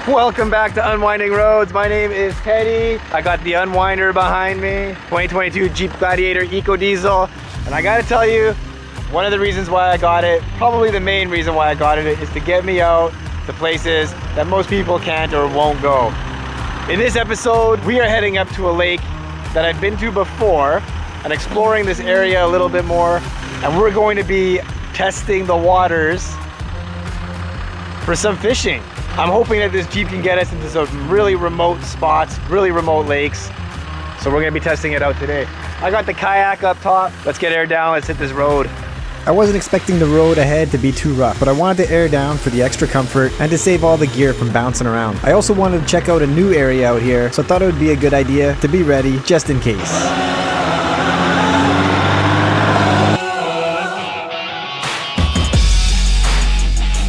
Welcome back to Unwinding Roads. My name is Teddy. I got the Unwinder behind me, 2022 Jeep Gladiator Ecodiesel. And I gotta tell you, one of the reasons why I got it, probably the main reason why I got it, is to get me out to places that most people can't or won't go. In this episode, we are heading up to a lake that I've been to before and exploring this area a little bit more. And we're going to be testing the waters for some fishing. I'm hoping that this Jeep can get us into some really remote spots, really remote lakes. So we're gonna be testing it out today. I got the kayak up top. Let's get air down, let's hit this road. I wasn't expecting the road ahead to be too rough, but I wanted to air down for the extra comfort and to save all the gear from bouncing around. I also wanted to check out a new area out here, so I thought it would be a good idea to be ready just in case.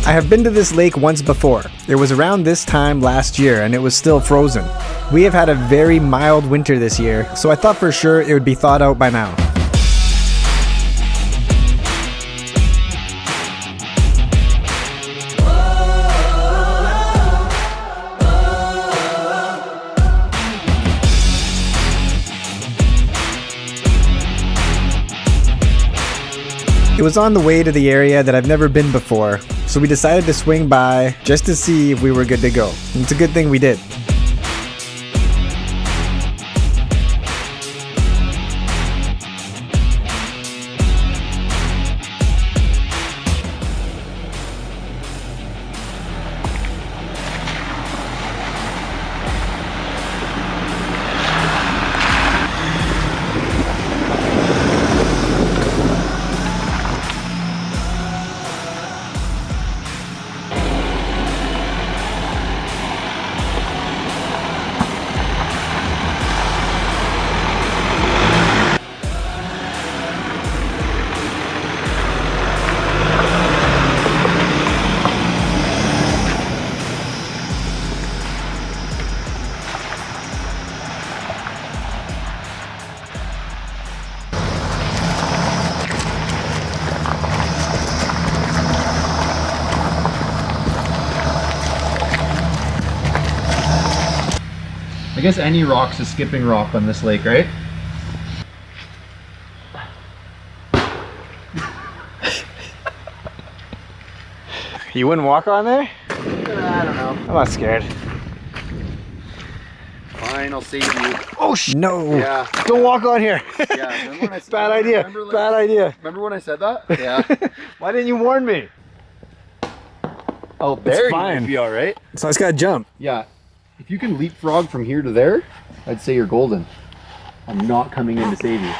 I have been to this lake once before. It was around this time last year and it was still frozen. We have had a very mild winter this year, so I thought for sure it would be thawed out by now. It was on the way to the area that I've never been before, so we decided to swing by just to see if we were good to go. And it's a good thing we did. I guess any rock's a skipping rock on this lake, right? You wouldn't walk on there? I don't know. I'm not scared. Fine, I'll save you. Oh No! Yeah. Don't walk on here. Yeah, remember when I said Bad idea. Bad idea. Remember when I said that? Yeah. Why didn't you warn me? Oh, there fine. you might be alright. So I just gotta jump. Yeah. If you can leapfrog from here to there, I'd say you're golden. I'm not coming in to save you.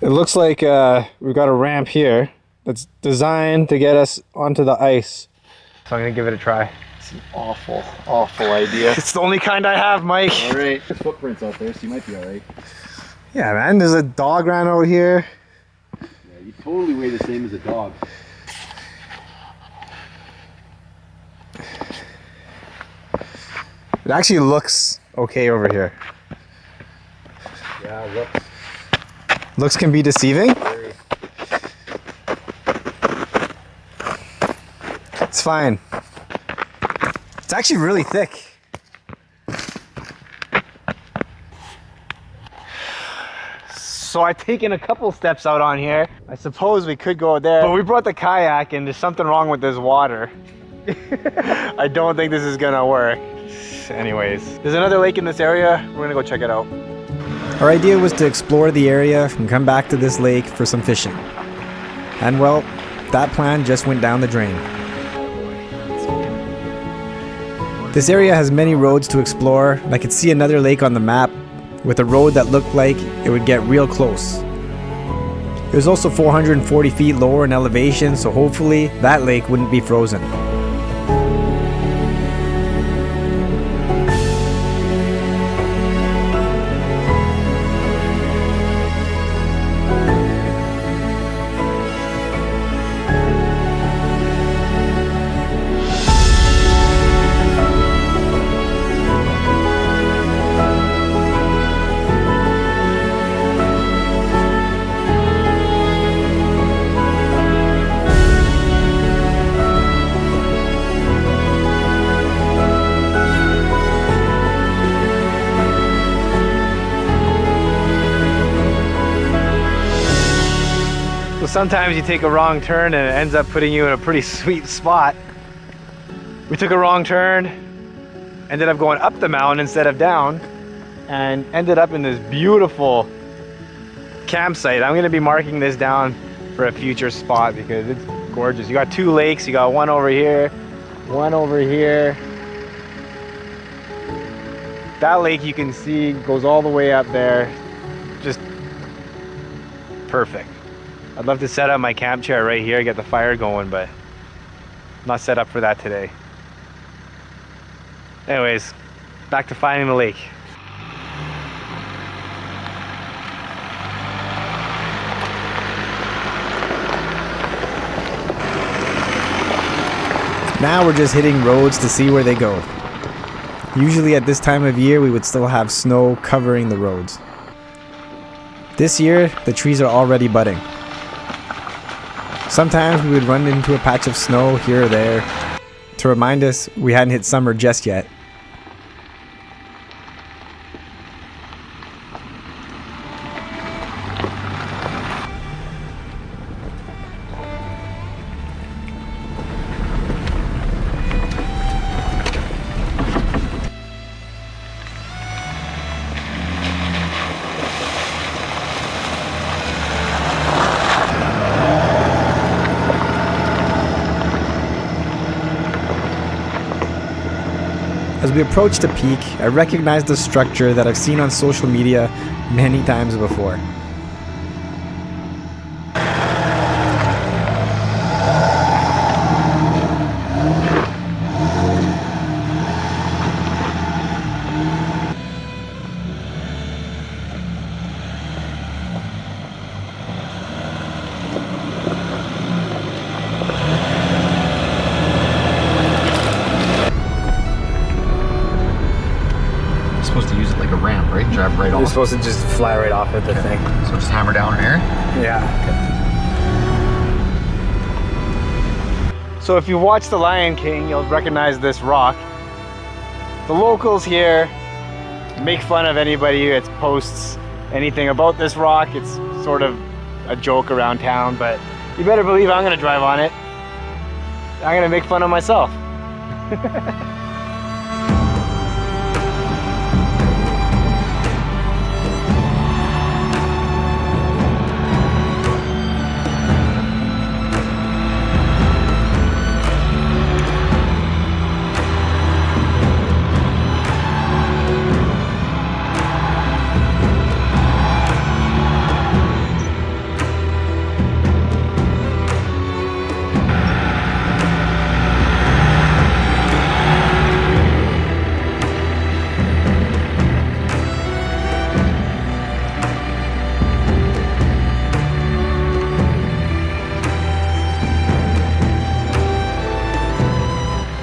It looks like we've got a ramp here that's designed to get us onto the ice. So I'm gonna give it a try. It's an awful, awful idea. It's the only kind I have, Mike. Alright. There's footprints out there, so you might be alright. Yeah, man, there's a dog ran out here. Yeah, you totally weigh the same as a dog. It actually looks okay over here. Yeah, Looks can be deceiving. very. It's fine. It's actually really thick. So I've taken a couple steps out on here. I suppose we could go there, but we brought the kayak and there's something wrong with this water. I don't think this is gonna work. Anyways, there's another lake in this area. We're gonna go check it out. Our idea was to explore the area and come back to this lake for some fishing. And well, that plan just went down the drain. This area has many roads to explore, and I could see another lake on the map with a road that looked like it would get real close. It was also 440 feet lower in elevation, so hopefully that lake wouldn't be frozen. sometimes you take a wrong turn and it ends up putting you in a pretty sweet spot. We took a wrong turn, ended up going up the mountain instead of down, and ended up in this beautiful campsite. I'm gonna be marking this down for a future spot because it's gorgeous. You got two lakes, you got one over here, one over here. That lake you can see goes all the way up there. Just perfect. I'd love to set up my camp chair right here, get the fire going, but I'm not set up for that today. Anyways, back to finding the lake. Now we're just hitting roads to see where they go. Usually at this time of year we would still have snow covering the roads. This year the trees are already budding. Sometimes we would run into a patch of snow here or there to remind us we hadn't hit summer just yet. As we approach the peak, I recognize the structure that I've seen on social media many times before. Supposed to use it like a ramp, right? Drive right off. You're supposed to just fly right off at the thing. So just hammer down in here? Yeah. So if you watch The Lion King, you'll recognize this rock. The locals here make fun of anybody that posts anything about this rock. It's sort of a joke around town, but you better believe I'm gonna drive on it. I'm gonna make fun of myself.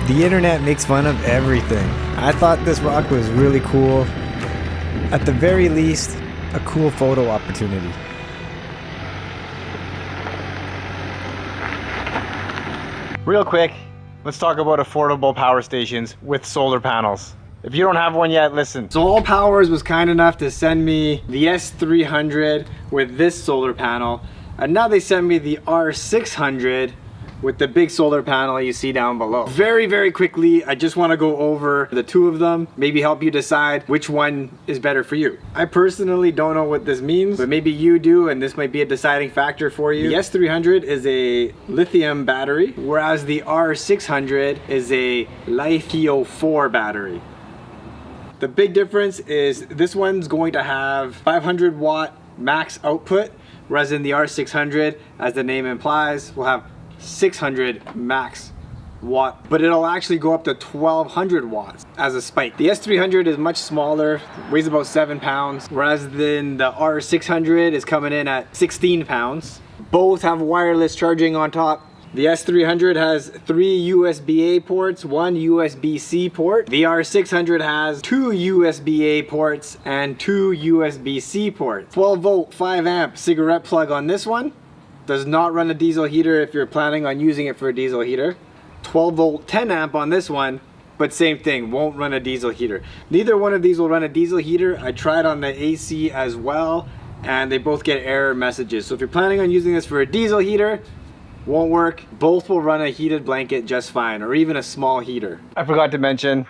The internet makes fun of everything. I thought this rock was really cool. At the very least, a cool photo opportunity. Real quick, let's talk about affordable power stations with solar panels. If you don't have one yet, listen. So All Powers was kind enough to send me the S300 with this solar panel, and now they send me the R600 with the big solar panel you see down below. Very, very quickly, I just wanna go over the two of them, maybe help you decide which one is better for you. I personally don't know what this means, but maybe you do, and this might be a deciding factor for you. The S300 is a lithium battery, whereas the R600 is a lithium-4 battery. The big difference is this one's going to have 500 watt max output, whereas in the R600, as the name implies, will have 600 max watt, but it'll actually go up to 1200 watts as a spike. The S300 is much smaller, weighs about 7 pounds, whereas then the R600 is coming in at 16 pounds. Both have wireless charging on top. The S300 has 3 USB-A ports, 1 USB-C port. The R600 has 2 USB-A ports and 2 USB-C ports. 12 volt, 5 amp cigarette plug on this one. Does not run a diesel heater if you're planning on using it for a diesel heater. 12 volt, 10 amp on this one, but same thing, won't run a diesel heater. Neither one of these will run a diesel heater. I tried on the AC as well, and they both get error messages. So if you're planning on using this for a diesel heater, won't work. Both will run a heated blanket just fine, or even a small heater. I forgot to mention,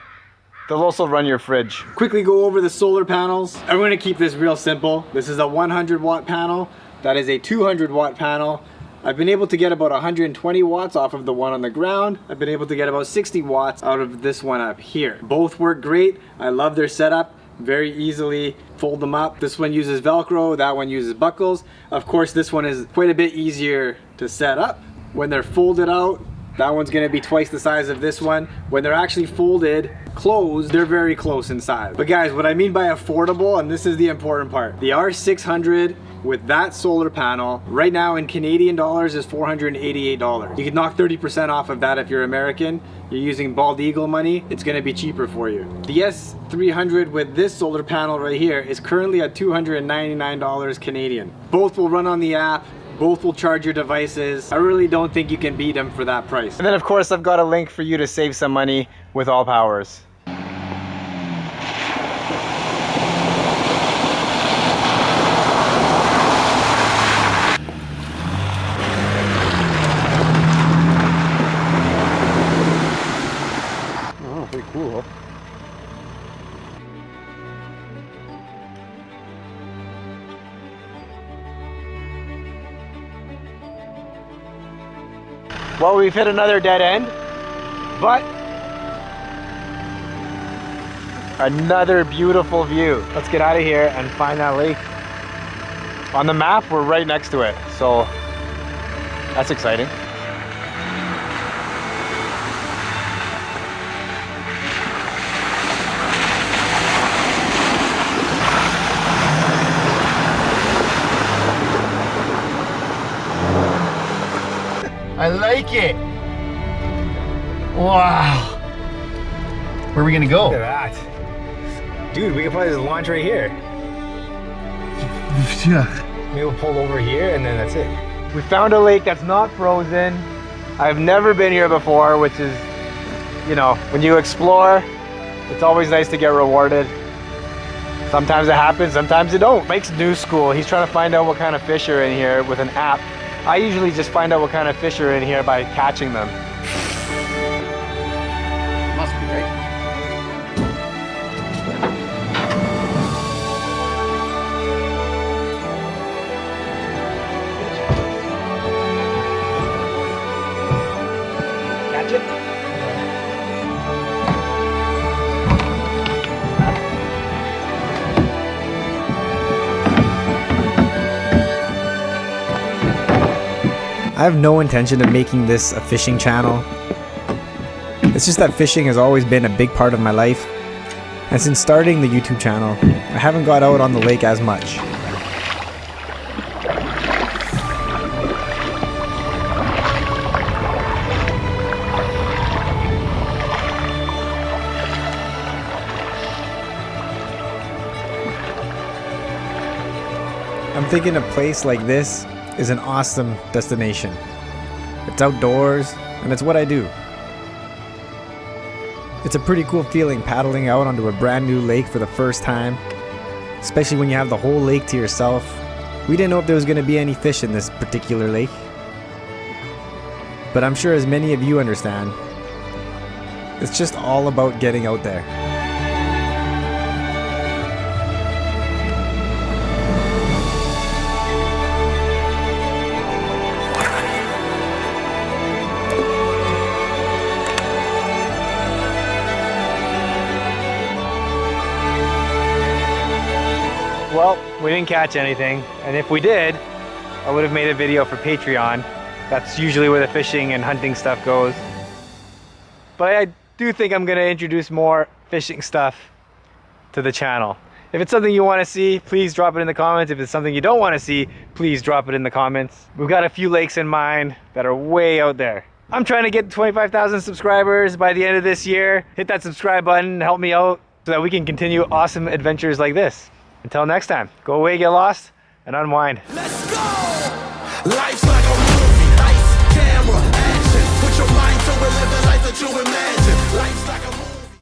they'll also run your fridge. Quickly go over the solar panels. I'm gonna keep this real simple. This is a 100 watt panel. That is a 200 watt panel. I've been able to get about 120 watts off of the one on the ground. I've been able to get about 60 watts out of this one up here. Both work great. I love their setup. Very easily fold them up. This one uses Velcro, that one uses buckles. Of course, this one is quite a bit easier to set up. When they're folded out, that one's gonna be twice the size of this one. When they're actually folded, closed, they're very close in size. But guys, what I mean by affordable, and this is the important part, the R600 with that solar panel right now in Canadian dollars is $488. You could knock 30% off of that if you're American. You're using Bald Eagle money, it's gonna be cheaper for you. The S300 with this solar panel right here is currently at $299 Canadian. Both will run on the app. Both will charge your devices. I really don't think you can beat them for that price. And then of course I've got a link for you to save some money with All Powers. Oh, pretty cool. Well, we've hit another dead end, but another beautiful view. Let's get out of here and find that lake. On the map, we're right next to it, so that's exciting. I like it. Wow. Where are we gonna go? Look at that. Dude, we could probably just launch right here. Yeah. Maybe we'll pull over here and then that's it. We found a lake that's not frozen. I've never been here before, which is, you know, when you explore, it's always nice to get rewarded. Sometimes it happens, sometimes it don't. Mike's new school. He's trying to find out what kind of fish are in here with an app. I usually just find out what kind of fish are in here by catching them. Must be, right? Catch it? I have no intention of making this a fishing channel. It's just that fishing has always been a big part of my life, and since starting the YouTube channel, I haven't got out on the lake as much. I'm thinking a place like this is an awesome destination. It's outdoors, and it's what I do. It's a pretty cool feeling paddling out onto a brand new lake for the first time, especially when you have the whole lake to yourself. We didn't know if there was going to be any fish in this particular lake, but I'm sure as many of you understand, it's just all about getting out there. Well, we didn't catch anything, and if we did, I would have made a video for Patreon. That's usually where the fishing and hunting stuff goes. But I do think I'm gonna introduce more fishing stuff to the channel. If it's something you wanna see, please drop it in the comments. If it's something you don't wanna see, please drop it in the comments. We've got a few lakes in mind that are way out there. I'm trying to get 25,000 subscribers by the end of this year. Hit that subscribe button, help me out so that we can continue awesome adventures like this. Until next time, go away, get lost, and unwind. Let's go! Life's